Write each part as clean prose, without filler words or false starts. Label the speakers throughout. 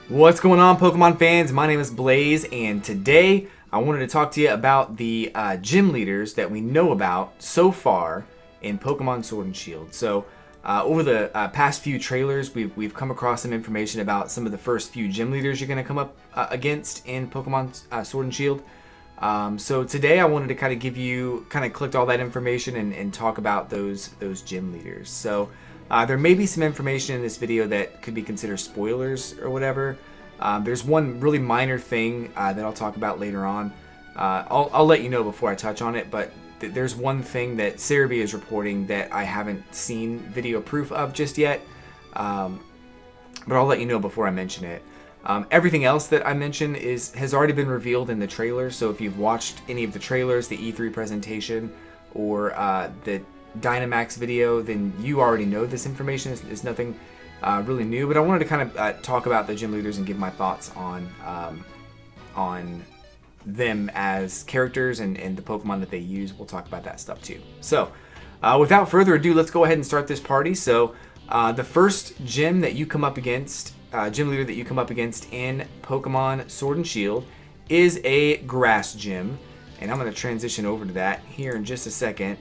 Speaker 1: What's going on, Pokemon fans? My name is Blaze, and today I wanted to talk to you about the gym leaders that we know about so far in Pokemon Sword and Shield. So, over the past few trailers, we've come across some information about some of the first few gym leaders you're going to come up against in Pokemon Sword and Shield. So today I wanted to kind of give you, collect all that information and talk about those gym leaders. So there may be some information in this video that could be considered spoilers or whatever. There's one really minor thing that I'll talk about later on. I'll let you know before I touch on it, but there's one thing that Cerebi is reporting that I haven't seen video proof of just yet. But I'll let you know before I mention it. Everything else that I mentioned has already been revealed in the trailer, so if you've watched any of the trailers, the E3 presentation, or the Dynamax video, then you already know this information. It's nothing really new, but I wanted to kind of talk about the gym leaders and give my thoughts on them as characters and the Pokemon that they use. We'll talk about that stuff too. So, without further ado, let's go ahead and start this party. So, the first gym that you come up against, gym leader that you come up against in Pokemon Sword and Shield is a grass gym, and I'm going to transition over to that here in just a second.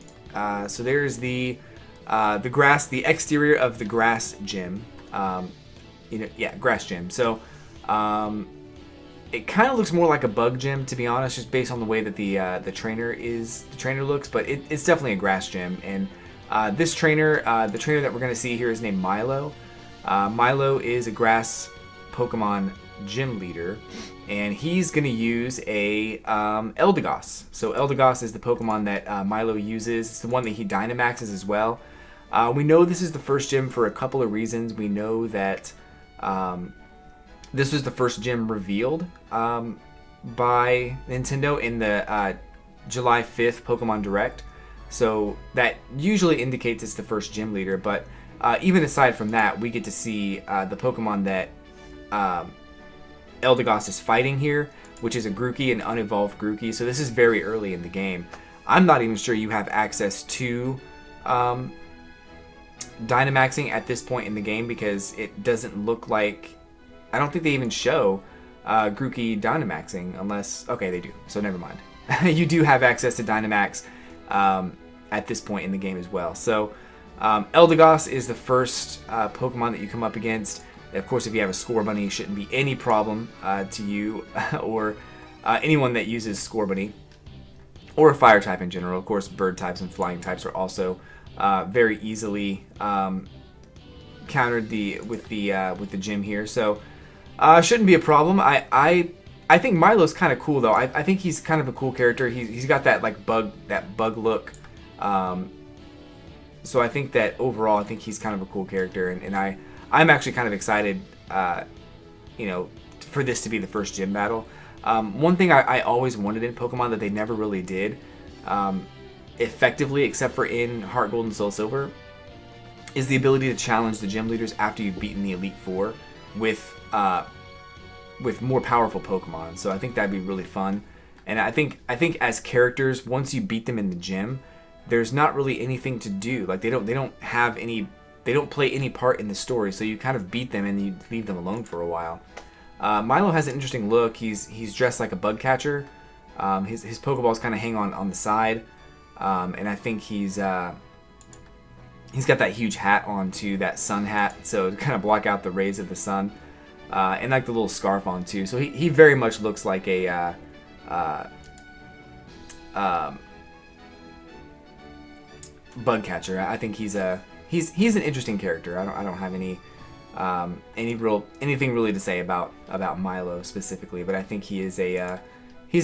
Speaker 1: So there's the grass, the exterior of the grass gym. Grass gym. So it kind of looks more like a bug gym, to be honest, just based on the way that the trainer looks. But it's definitely a grass gym, and this trainer, the trainer that we're going to see here, is named Milo. Milo is a grass Pokemon gym leader, and he's going to use a Eldegoss. So Eldegoss is the Pokemon that Milo uses. It's the one that he Dynamaxes as well. We know this is the first gym for a couple of reasons. We know that this was the first gym revealed by Nintendo in the July 5th Pokemon Direct. So that usually indicates it's the first gym leader, but even aside from that, we get to see the Pokemon that Eldegoss is fighting here, which is a Grookey, an unevolved Grookey. So this is very early in the game. I'm not even sure you have access to Dynamaxing at this point in the game, because it doesn't look like... I don't think they even show Grookey Dynamaxing unless... Okay, they do, so never mind. You do have access to Dynamax at this point in the game as well. So Eldegoss is the first Pokemon that you come up against. Of course, if you have a Scorbunny, it shouldn't be any problem to you or anyone that uses Scorbunny, or a fire type in general. Of course, bird types and flying types are also very easily countered with the gym here. So shouldn't be a problem. I think Milo's kind of cool though. I think he's kind of a cool character. He's got that like bug look. So I think that overall, I think he's kind of a cool character, and I'm actually kind of excited, for this to be the first gym battle. One thing I always wanted in Pokemon that they never really did effectively, except for in Heart Gold and Soul Silver, is the ability to challenge the gym leaders after you've beaten the Elite Four with more powerful Pokemon. So I think that'd be really fun. And I think as characters, once you beat them in the gym, there's not really anything to do. Like they don't play any part in the story. So you kind of beat them and you leave them alone for a while. Milo has an interesting look. He's dressed like a bug catcher. His Pokeballs kind of hang on the side, and I think he's got that huge hat on too, that sun hat, so to kind of block out the rays of the sun, and like the little scarf on too. So he very much looks like a bug catcher. I think he's an interesting character. I don't have anything really to say about Milo specifically, but I think he's a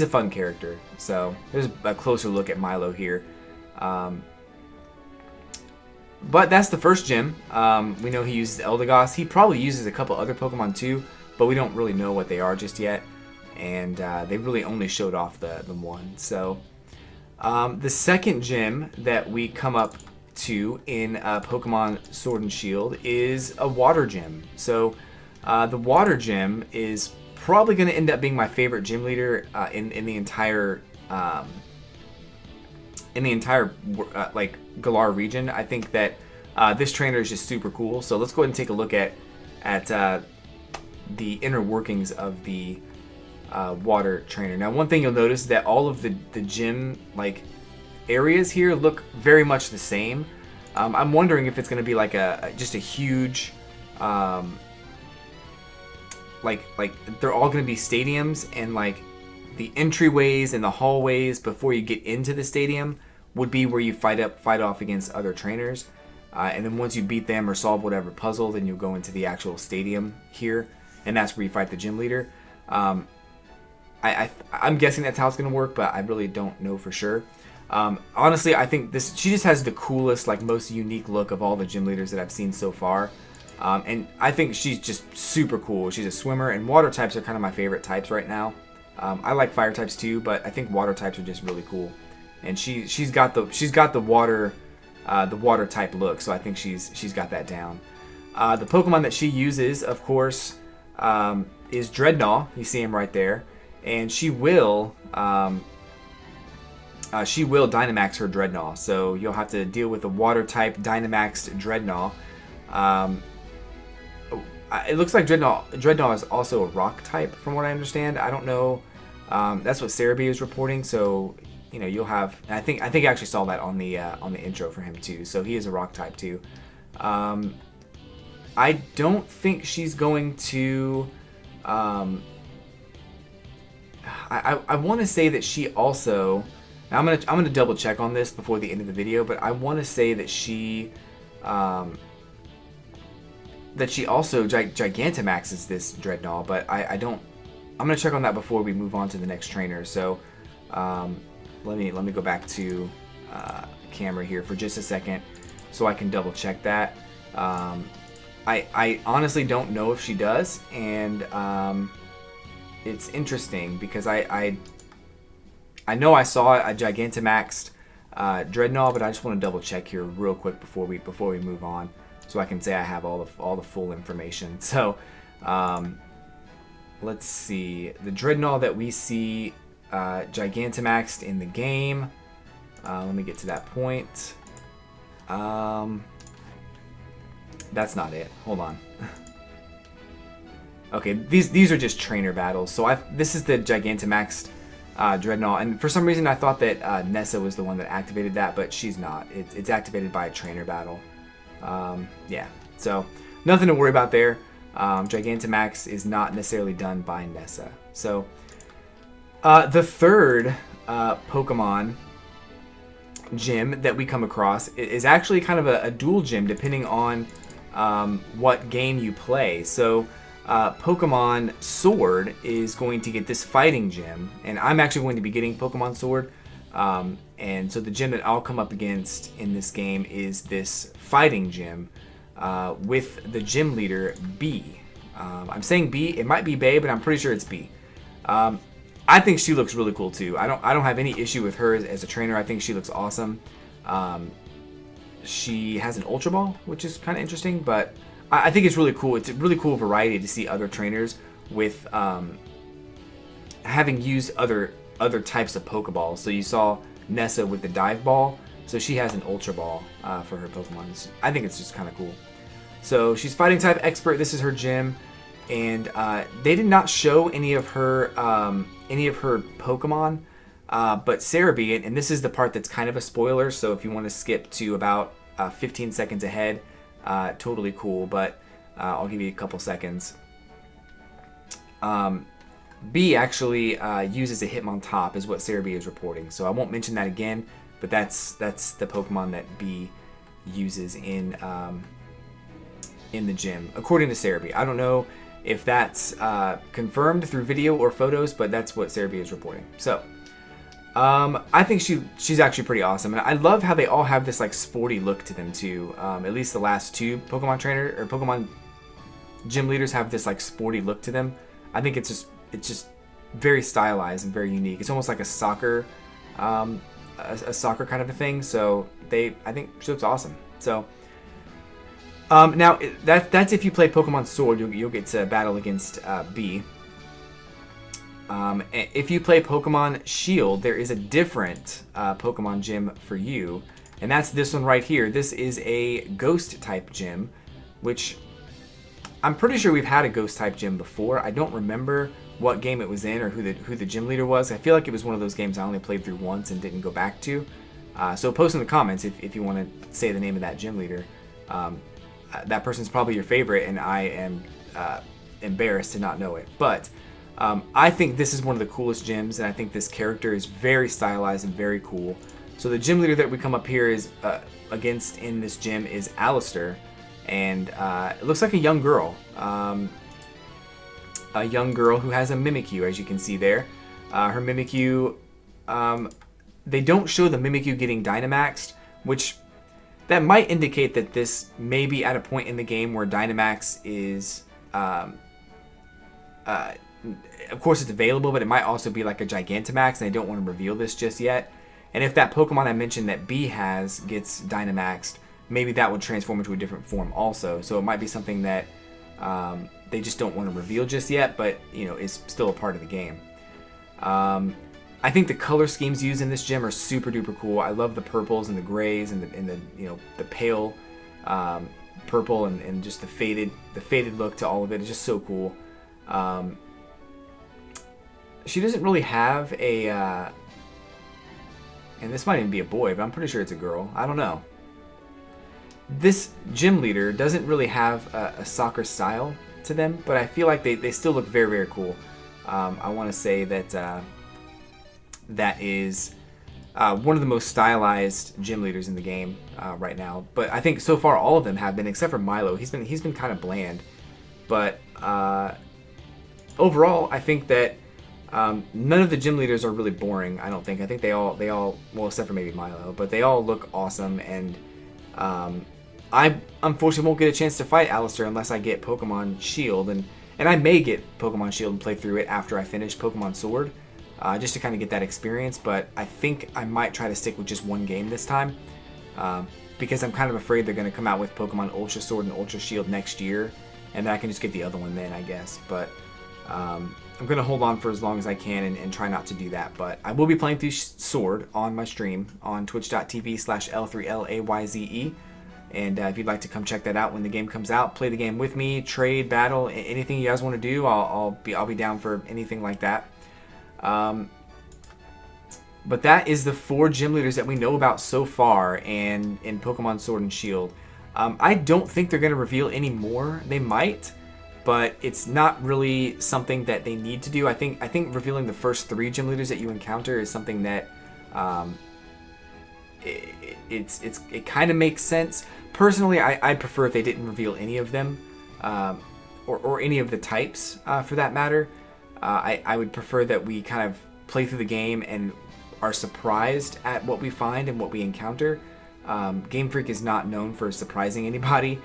Speaker 1: fun character. So there's a closer look at Milo here. But that's the first gym. We know he uses Eldegoss. He probably uses a couple other Pokemon too, but we don't really know what they are just yet. And they really only showed off the one. So the second gym that we come up to in Pokemon Sword and Shield is a water gym. So the water gym is probably going to end up being my favorite gym leader in the entire like Galar region. I think that this trainer is just super cool. So let's go ahead and take a look at the inner workings of the water trainer. Now, one thing you'll notice is that all of the gym like areas here look very much the same. I'm wondering if it's going to be like just a huge like they're all going to be stadiums, and like the entryways and the hallways before you get into the stadium would be where you fight off against other trainers, and then once you beat them or solve whatever puzzle, then you'll go into the actual stadium here, and that's where you fight the gym leader. I'm guessing that's how it's going to work, but I really don't know for sure. Honestly, I think she just has the coolest, like most unique look of all the gym leaders that I've seen so far. And I think she's just super cool. She's a swimmer, and water types are kind of my favorite types right now. I like fire types too, but I think water types are just really cool. And she's got the water type look, so I think she's got that down. The Pokemon that she uses, of course, is Dreadnought. You see him right there, and she will Dynamax her Dreadnought. So you'll have to deal with a water type Dynamaxed Dreadnought. It looks like Dreadnought is also a rock type, from what I understand. I don't know. That's what Cerebi is reporting. So you'll have. And I think I actually saw that on the intro for him too. So he is a rock type too. I don't think she's going to. I want to say that she also. Now I'm gonna double check on this before the end of the video, but I want to say that she also Gigantamaxes this Dreadnought, but I don't. I'm gonna check on that before we move on to the next trainer. So let me go back to camera here for just a second, so I can double check that. I honestly don't know if she does, and it's interesting because I know I saw a Gigantamaxed Dreadnought, but I just want to double check here real quick before we move on, so I can say I have all the full information. So let's see, the Dreadnought that we see Gigantamaxed in the game. Let me get to that point. That's not it. Hold on. Okay, these are just trainer battles. So this is the Gigantamaxed Dreadnought, and for some reason I thought that Nessa was the one that activated that, but she's not. It's activated by a trainer battle. Yeah, so nothing to worry about there. Gigantamax is not necessarily done by Nessa. So the third Pokemon gym that we come across is actually kind of a dual gym depending on what game you play. So Pokemon Sword is going to get this fighting gym, and I'm actually going to be getting Pokemon Sword. And so the gym that I'll come up against in this game is this fighting gym with the gym leader B. I'm saying B, it might be Bae, but I'm pretty sure it's B. I think she looks really cool too. I don't have any issue with her as a trainer. I think she looks awesome. She has an Ultra Ball, which is kind of interesting, but I think it's really cool. It's a really cool variety to see other trainers with having used other types of Pokeballs. So you saw Nessa with the Dive Ball, so she has an Ultra Ball for her Pokemon. I think it's just kind of cool. So she's Fighting type expert. This is her gym, and they did not show any of her Pokemon, but Cerebi, and this is the part that's kind of a spoiler. So if you want to skip to about 15 seconds ahead. Totally cool, but I'll give you a couple seconds. B actually uses a Hitmontop, is what Cerebi is reporting. So I won't mention that again, but that's the Pokemon that B uses in the gym, according to Cerebi. I don't know if that's confirmed through video or photos, but that's what Cerebi is reporting. So I think she's actually pretty awesome, and I love how they all have this like sporty look to them too. At least the last two Pokemon trainer or Pokemon gym leaders have this like sporty look to them. I think it's just very stylized and very unique. It's almost like a soccer kind of a thing. So I think she looks awesome. So now that's if you play Pokemon Sword, you'll get to battle against B. If you play Pokemon Shield, there is a different Pokemon gym for you, and that's this one right here. This is a Ghost type gym, which I'm pretty sure we've had a ghost type gym before. I don't remember what game it was in or who the gym leader was. I feel like it was one of those games I only played through once and didn't go back to. So post in the comments if you want to say the name of that gym leader. That person's probably your favorite, and I am embarrassed to not know it. But I think this is one of the coolest gyms, and I think this character is very stylized and very cool. So the gym leader that we come up here is against in this gym is Alistair, and it looks like a young girl. A young girl who has a Mimikyu, as you can see there. Her Mimikyu, they don't show the Mimikyu getting Dynamaxed, which that might indicate that this may be at a point in the game where Dynamax is, of course it's available, but it might also be like a Gigantamax, and they don't want to reveal this just yet. And if that Pokemon I mentioned that B has gets Dynamaxed, maybe that would transform into a different form also. So it might be something that they just don't want to reveal just yet, but is still a part of the game. I think the color schemes used in this gym are super duper cool. I love the purples and the grays and the pale purple and just the faded look to all of it. It's just so cool. She doesn't really have a and this might even be a boy, but I'm pretty sure it's a girl. I don't know. This gym leader doesn't really have a soccer style to them, but I feel like they still look very, very cool. I want to say that that is one of the most stylized gym leaders in the game right now. But I think so far all of them have been, except for Milo. He's been kind of bland. But overall, I think that none of the gym leaders are really boring. I don't think. I think they all well, except for maybe Milo, but they all look awesome. And I unfortunately won't get a chance to fight Alistair unless I get Pokemon Shield, and I may get Pokemon Shield and play through it after I finish Pokemon Sword, just to kind of get that experience. But I think I might try to stick with just one game this time, because I'm kind of afraid they're going to come out with Pokemon Ultra Sword and Ultra Shield next year, and then I can just get the other one then, I guess. But I'm going to hold on for as long as I can and try not to do that. But I will be playing through Sword on my stream on twitch.tv/L3LAYZE. And if you'd like to come check that out when the game comes out, play the game with me, trade, battle, anything you guys want to do, I'll be down for anything like that. But that is the 4 gym leaders that we know about so far in Pokemon Sword and Shield. I don't think they're going to reveal any more. They might, but it's not really something that they need to do. I think revealing the first 3 gym leaders that you encounter is something that it kind of makes sense. Personally, I'd prefer if they didn't reveal any of them, or any of the types for that matter. I would prefer that we kind of play through the game and are surprised at what we find and what we encounter. Game Freak is not known for surprising anybody,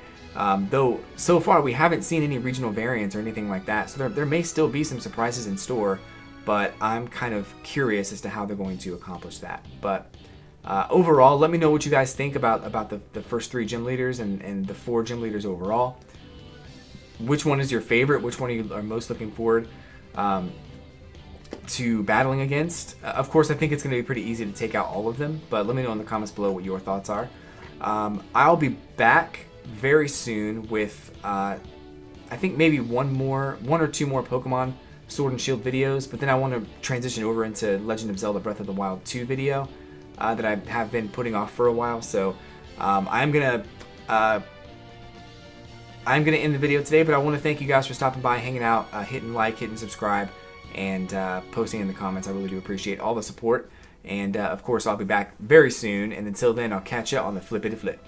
Speaker 1: though so far we haven't seen any regional variants or anything like that, so there may still be some surprises in store, but I'm kind of curious as to how they're going to accomplish that. But overall, let me know what you guys think about the first 3 gym leaders and the 4 gym leaders overall. Which one is your favorite? Which one are most looking forward to battling against? Of course, I think it's going to be pretty easy to take out all of them, but let me know in the comments below what your thoughts are. I'll be back very soon with I think maybe one or two more Pokemon Sword and Shield videos, but then I want to transition over into Legend of Zelda Breath of the Wild 2 video that I have been putting off for a while. So I'm gonna end the video today, but I want to thank you guys for stopping by, hanging out, hitting like, hitting subscribe, and posting in the comments. I really do appreciate all the support. And of course, I'll be back very soon. And until then, I'll catch you on the Flippity Flip.